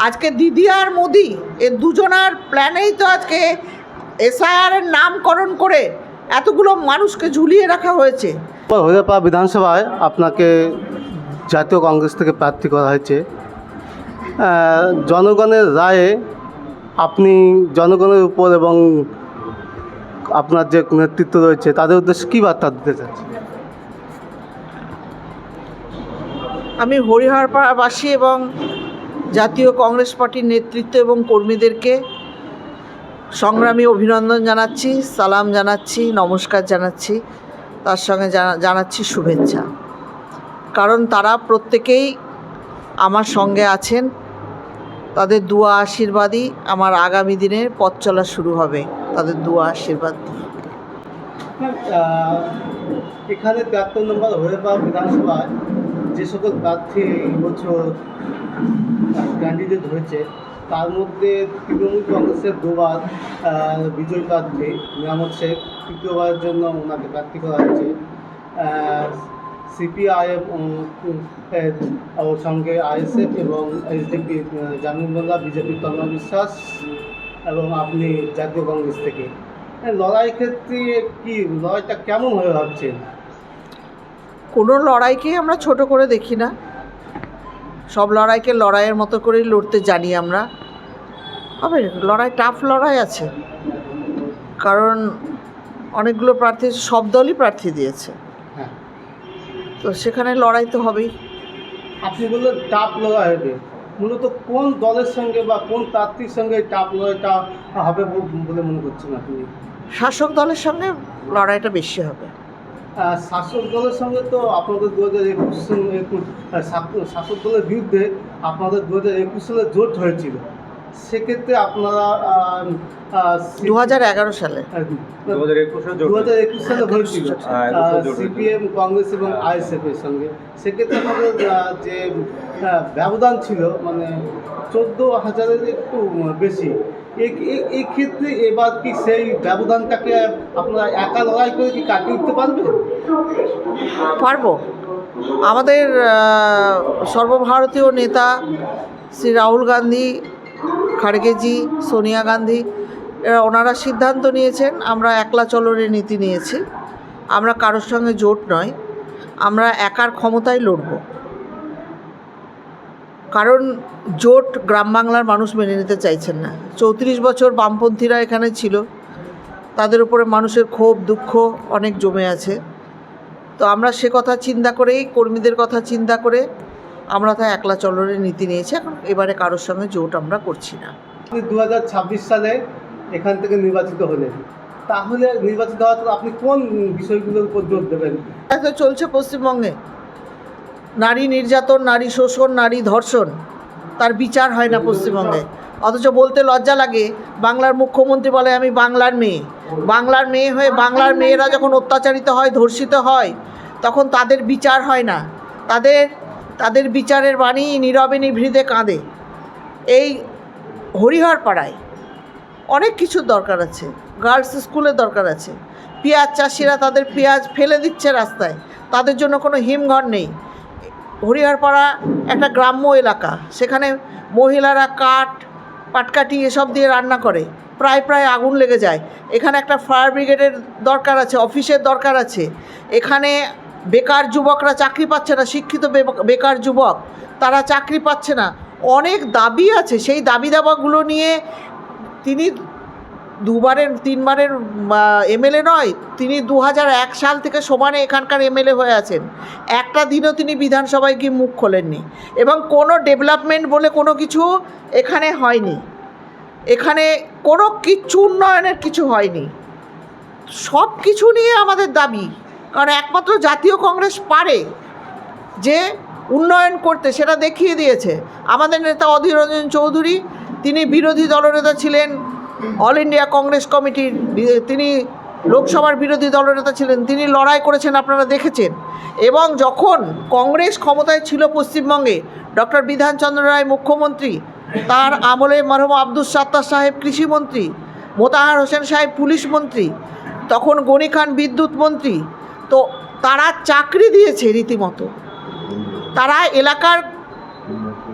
আজকে দিদি আর মোদি এর দুজনার প্ল্যানেই তো আজকে এসআইআরের নামকরণ করে এতগুলো মানুষকে ঝুলিয়ে রাখা হয়েছে। হরিহরপাড়া বিধানসভায় আপনাকে জাতীয় কংগ্রেস থেকে প্রার্থী করা হয়েছে। জনগণের রায়ে আপনি জনগণের উপর এবং আপনার যে নেতৃত্ব রয়েছে তাদের উদ্দেশ্যে কী বার্তা দিতে চাচ্ছেন? আমি হরিহরপাড়াবাসী এবং জাতীয় কংগ্রেস পার্টির নেতৃত্ব এবং কর্মীদেরকে সংগ্রামী অভিনন্দন জানাচ্ছি, সালাম জানাচ্ছি, নমস্কার জানাচ্ছি, তার সঙ্গে জানাচ্ছি শুভেচ্ছা। কারণ তারা প্রত্যেকেই আমার সঙ্গে আছেন, তাদের দুয়া আশীর্বাদই আমার আগামী দিনের পথ চলা শুরু হবে, তাদের দুয়া আশীর্বাদ দিয়ে। এখানে ৭৩ নম্বর হরিহরপাড়া বিধানসভায় যে সকল প্রার্থী এবছর ক্যান্ডিডেট হয়েছে তার মধ্যে তৃণমূল কংগ্রেসের দুবার বিজয়ী প্রার্থী নিয়ামত শেখ, তৃতীয়বারের জন্য ওনাকে প্রার্থী করা হয়েছে। সিপিআইএম ওর সঙ্গে আইএসএফ এবং এসডিপি জামিউল্লাহ, বিজেপি তন্ময় বিশ্বাস এবং আপনি জাতীয় কংগ্রেস থেকে। লড়াই ক্ষেত্রে কি লড়াইটা কেমন হয়ে ভাবছেন? কোনো লড়াইকেই আমরা ছোট করে দেখি না, সব লড়াইকে লড়াইয়ের মতো করেই লড়তে জানি আমরা। হবে লড়াই, টাফ লড়াই আছে, কারণ অনেকগুলো প্রার্থী, সব দলই প্রার্থী দিয়েছে, হ্যাঁ, তো সেখানে লড়াই তো হবেই। আপনি বললেন টাফ লড়াই হবে, মূলত কোন দলের সঙ্গে বা কোন প্রার্থীর সঙ্গে টাফ লড়াইটা হবে বলে মনে করছেন আপনি? শাসক দলের সঙ্গে লড়াইটা বেশি হবে। শাসক দলের সঙ্গে তো আপনাদের 2021 শাসক দলের বিরুদ্ধে আপনাদের 2021 সালে জোট হয়েছিল, সেক্ষেত্রে আপনারা 2011 সালে 2021 সালে হয়েছিল সিপিএম, কংগ্রেস এবং আইএসএফ এর সঙ্গে। সেক্ষেত্রে আপনাদের যে ব্যবধান ছিল মানে 14,000-এর একটু বেশি। এই ক্ষেত্রে এবার কি সেই ব্যবধানটাকে আপনারা একা লড়াই করে কি কাটিয়ে উঠতে পারবেন? পারবো। আমাদের সর্বভারতীয় নেতা শ্রী রাহুল গান্ধী, খাড়গেজি, সোনিয়া গান্ধী ওনারা সিদ্ধান্ত নিয়েছেন, আমরা একলা চলনের নীতি নিয়েছি। আমরা কারোর সঙ্গে জোট নয়, আমরা একার ক্ষমতায় লড়ব। কারণ জোট গ্রাম বাংলার মানুষ মেনে নিতে চাইছেন না। 34 বছর বামপন্থীরা এখানে ছিল, তাদের উপরে মানুষের ক্ষোভ দুঃখ অনেক জমে আছে। তো আমরা সে কথা চিন্তা করেই, কর্মীদের কথা চিন্তা করে আমরা তো একলা চলনের নীতি নিয়েছি। এখন এবারে কারোর সঙ্গে জোট আমরা করছি না। আপনি 2026 সালে এখান থেকে নির্বাচিত হলেন, তাহলে নির্বাচিত হওয়ার পর আপনি কোন বিষয়গুলোর উপর জোর দেবেন? তো চলছে পশ্চিমবঙ্গে নারী নির্যাতন, নারী শোষণ, নারী ধর্ষণ, তার বিচার হয় না পশ্চিমবঙ্গে। অথচ বলতে লজ্জা লাগে, বাংলার মুখ্যমন্ত্রী বলে আমি বাংলার মেয়ে। বাংলার মেয়ে হয়ে বাংলার মেয়েরা যখন অত্যাচারিত হয়, ধর্ষিত হয়, তখন তাদের বিচার হয় না। তাদের বিচারের বাণী নীরবে নিভৃতে কাঁদে। এই হরিহরপাড়ায় অনেক কিছুর দরকার আছে, গার্লস স্কুলের দরকার আছে। পেঁয়াজ চাষিরা তাদের পেঁয়াজ ফেলে দিচ্ছে রাস্তায়, তাদের জন্য কোনো হিমঘর নেই। হরিহরপাড়া একটা গ্রাম্য এলাকা, সেখানে মহিলারা পাটকাঠি এসব দিয়ে রান্না করে, প্রায় আগুন লেগে যায়। এখানে একটা ফায়ার ব্রিগেডের দরকার আছে, অফিসের দরকার আছে। এখানে বেকার যুবকরা চাকরি পাচ্ছে না, শিক্ষিত বেকার যুবক তারা চাকরি পাচ্ছে না। অনেক দাবি আছে, সেই দাবি দাবাগুলো নিয়ে তিনি 3বারের এমএলএ নয়, তিনি 2001 সাল থেকে সমানে এখানকার এমএলএ হয়ে আছেন। একটা দিনও তিনি বিধানসভায় গিয়ে মুখ খোলেননি, এবং কোনো ডেভেলপমেন্ট বলে কোনো কিছু এখানে হয়নি। এখানে কোনো কিচ্ছু উন্নয়নের কিছু হয়নি। সব কিছু নিয়ে আমাদের দাবি, কারণ একমাত্র জাতীয় কংগ্রেস পারে যে উন্নয়ন করতে, সেটা দেখিয়ে দিয়েছে। আমাদের নেতা অধীর রঞ্জন চৌধুরী, তিনি বিরোধী দলনেতা ছিলেন অল ইন্ডিয়া কংগ্রেস কমিটির, তিনি লোকসভার বিরোধী দলনেতা ছিলেন, তিনি লড়াই করেছেন, আপনারা দেখেছেন। এবং যখন কংগ্রেস ক্ষমতায় ছিল পশ্চিমবঙ্গে, ডক্টর বিধানচন্দ্র রায় মুখ্যমন্ত্রী, তার আমলে মরহুম আব্দুল সাত্তার সাহেব কৃষিমন্ত্রী, মোতাহার হোসেন সাহেব পুলিশ মন্ত্রী, তখন গনি খান বিদ্যুৎ মন্ত্রী, তো তারা চাকরি দিয়েছে রীতিমতো। তারা এলাকার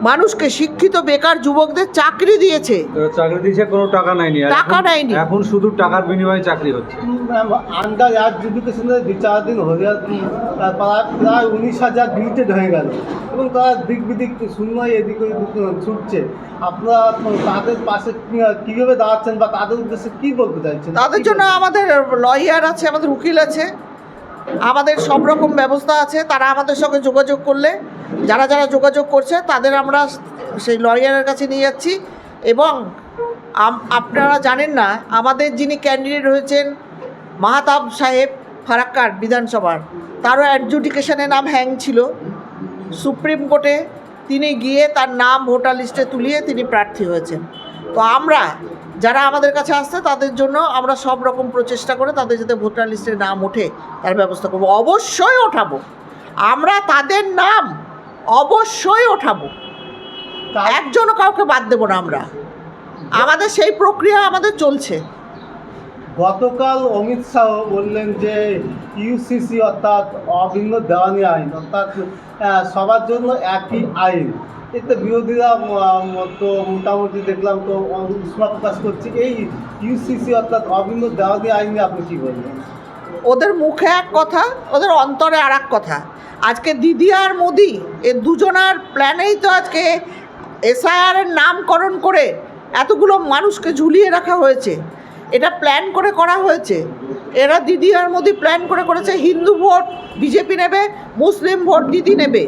মানুষকে, শিক্ষিত বেকার যুবকদের চাকরি দিয়েছে। চাকরি দিয়েছে, কোনো টাকা নেয়নি। টাকা নেয়নি। এখন শুধু টাকার বিনিময়ে চাকরি হচ্ছে। আন্ডার এডুকেশনের বিচারাধীন হয়ে প্রায় 19,000 ডিলিটেড হয়ে গেল এবং তারা দিক বিদিক শূন্য এদিক ওদিক ছুটছে। আপনারা তাদের পাশে কীভাবে দাঁড়াচ্ছেন বা তাদের উদ্দেশ্যে কী বলতে চাইছেন? তাদের জন্য আমাদের লয়ার আছে, আমাদের উকিল আছে, আমাদের সব রকম ব্যবস্থা আছে। তারা আমাদের সঙ্গে যোগাযোগ করলে, যারা যারা যোগাযোগ করছে তাদের আমরা সেই লয়ারের কাছে নিয়ে যাচ্ছি। এবং আপনারা জানেন না, আমাদের যিনি ক্যান্ডিডেট হয়েছেন মাহতাব সাহেব ফারাক্কার বিধানসভার, তারও অ্যাডজুডিকেশনে নাম হ্যাং ছিল সুপ্রিম কোর্টে। তিনি গিয়ে তার নাম ভোটার লিস্টে তুলিয়ে তিনি প্রার্থী হয়েছেন। তো আমরা যারা আমাদের কাছে আসছে তাদের জন্য আমরা সব রকম প্রচেষ্টা করে তাদের যাতে ভোটার লিস্টে নাম ওঠে তার ব্যবস্থা করব। অবশ্যই ওঠাবো, আমরা তাদের নাম অবশ্যই ওঠাবো, একজনও কাউকে বাদ দেবো না। আমরা আমাদের সেই প্রক্রিয়া আমাদের চলছে। গতকাল অমিত শাহ বললেন যে ইউসিসি অর্থাৎ অভিন্ন দেওয়ানি আইন, অর্থাৎ সবার জন্য একই আইন, এতে বিরোধীরা তো মোটামুটি দেখলাম তো উষ্মা প্রকাশ করছে। এই ইউসিসি অর্থাৎ অভিন্ন দেওয়ানি আইন নিয়ে আপনি কী বলবেন? ওদের মুখে এক কথা, ওদের অন্তরে আর এক কথা। আজকে দিদি আর মোদি এ দুজনার প্ল্যানেই তো আজকে এসআইআরের নামকরণ করে এতগুলো মানুষকে ঝুলিয়ে রাখা হয়েছে। এটা প্ল্যান করে করা হয়েছে। এরা দিদি আর মোদি প্ল্যান করে করেছে। হিন্দু ভোট বিজেপি নেবে, মুসলিম ভোট দিদি নেবে।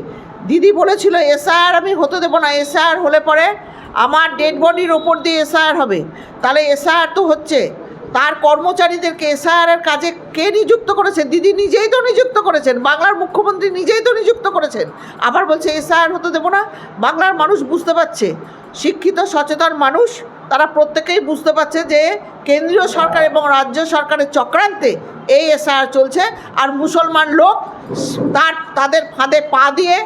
দিদি বলেছিল এসআইআর আমি হতে দেবো না, এসআইআর হলে পরে আমার ডেড বডির ওপর দিয়ে এসআইআর হবে। তাহলে এসআইআর তো হচ্ছে, তার কর্মচারীদেরকে এসআইআরের কাজে কে নিযুক্ত করেছে? দিদি নিজেই তো নিযুক্ত করেছেন, বাংলার মুখ্যমন্ত্রী নিজেই তো নিযুক্ত করেছেন। আবার বলছে এসআইআর হতে দেবো না। বাংলার মানুষ বুঝতে পারছে, শিক্ষিত সচেতন মানুষ, তারা প্রত্যেকেই বুঝতে পারছে যে কেন্দ্রীয় সরকার এবং রাজ্য সরকারের চক্রান্তে এই এসআইআর চলছে। আর মুসলমান লোক তাদের ফাঁদে পা দিয়ে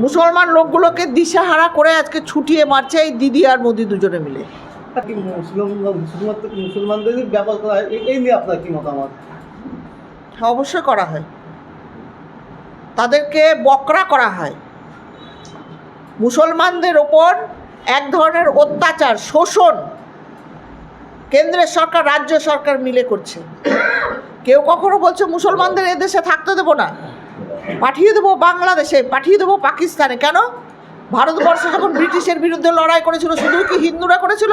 মুসলমান লোকগুলোকে দিশেহারা করে আজকে ছুটিয়ে মারছে এই দিদি আর মোদি দুজনে মিলে। শুধুমাত্র মুসলমানদেরই ব্যবহার করা হয়, এই নিয়ে আপনার কি মতামত? অবশ্যই করা হয়, তাদেরকে বকরা করা হয়। মুসলমানদের ওপর এক ধরনের অত্যাচার, শোষণ কেন্দ্রের সরকার রাজ্য সরকার মিলে করছে। কেউ কখনো বলছে মুসলমানদের এদেশে থাকতে দেবো না, পাঠিয়ে দেবো বাংলাদেশে, পাঠিয়ে দেবো পাকিস্তানে। কেন? ভারতবর্ষ যখন ব্রিটিশের বিরুদ্ধে লড়াই করেছিল শুধু কি হিন্দুরা করেছিল?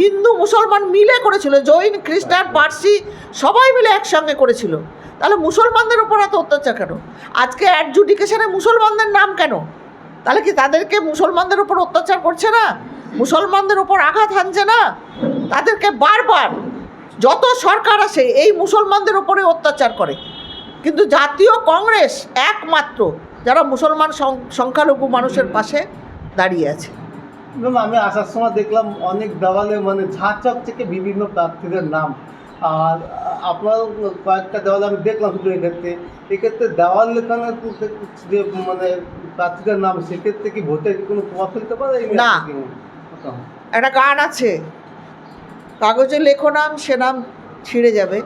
হিন্দু মুসলমান মিলে করেছিল, জৈন খ্রিস্টান পার্সি সবাই মিলে একসঙ্গে করেছিল। তাহলে মুসলমানদের ওপর এত অত্যাচার কেন? আজকে অ্যাডজুডিকেশনে মুসলমানদের নাম কেন? তাহলে কি তাদেরকে মুসলমানদের ওপর অত্যাচার করছে না? মুসলমানদের ওপর আঘাত হানছে না? তাদেরকে বারবার যত সরকার আসে এই মুসলমানদের ওপরে অত্যাচার করে। কিন্তু জাতীয় কংগ্রেস একমাত্র যারা মুসলমান সংখ্যালঘু মানুষের পাশে দাঁড়িয়ে আছে। আমি আসার সময় দেখলাম অনেক দেওয়ালে মানে ঝাঁচক থেকে বিভিন্ন প্রার্থীদের নাম, আর আপনার কয়েকটা দেওয়ালে আমি দেখলাম শুধু এক্ষেত্রে দেওয়াল লেখানোর যে মানে প্রার্থীদের নাম, সেক্ষেত্রে কি ভোটে কোনো প্রভাব ফেলতে পারে? না, একটা গান আছে, কাগজে লেখো নাম সে নাম ছিঁড়ে যাবে,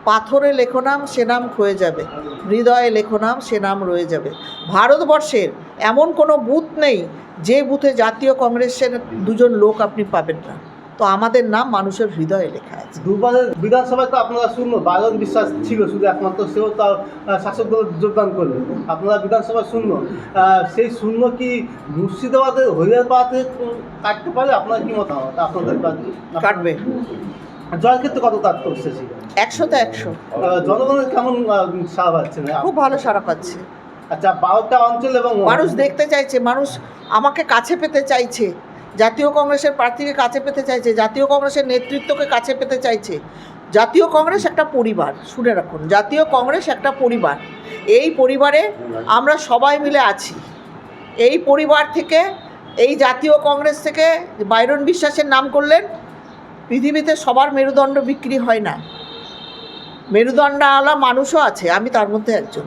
পাথরে লেখো নাম সে নাম ক্ষয়ে যাবে, হৃদয়ে লেখো নাম সে নাম রয়ে যাবে। ভারতবর্ষের এমন কোনো বুথ নেই যে বুথে জাতীয় কংগ্রেসের দুজন লোক আপনি পাবেন না। তো আমাদের নাম মানুষের হৃদয়ে লেখা আছে। দুবারের বিধানসভায় তো আপনারা শূন্য, বায়ন বিশ্বাস ছিল শুধু একমাত্র, সেও তার শাসক দলে যোগদান করলেন। আপনারা বিধানসভায় শূন্য, সেই শূন্য কি মুর্শিদাবাদের হরিয়ার পাড়াতে কাটতে পারে? আপনার কি মতামত? আপনাদের কাটবে। জয়ের ক্ষেত্রে কত তাৎপর্য ছিল? 100তে 100। জনগণের কেমন সাড়া পাচ্ছে? খুব ভালো সাড়া পাচ্ছে। আচ্ছা, 12টা অঞ্চল এবং মানুষ দেখতে চাইছে, মানুষ আমাকে কাছে পেতে চাইছে, জাতীয় কংগ্রেসের প্রার্থীকে কাছে পেতে চাইছে, জাতীয় কংগ্রেসের নেতৃত্বকে কাছে পেতে চাইছে। জাতীয় কংগ্রেস একটা পরিবার, শুনে রাখুন, জাতীয় কংগ্রেস একটা পরিবার। এই পরিবারে আমরা সবাই মিলে আছি। এই পরিবার থেকে, এই জাতীয় কংগ্রেস থেকে বাইরন বিশ্বাসের নাম করলেন। পৃথিবীতে সবার মেরুদণ্ড বিক্রি হয় না, মেরুদণ্ডওয়ালা মানুষও আছে, আমি তার মধ্যে একজন।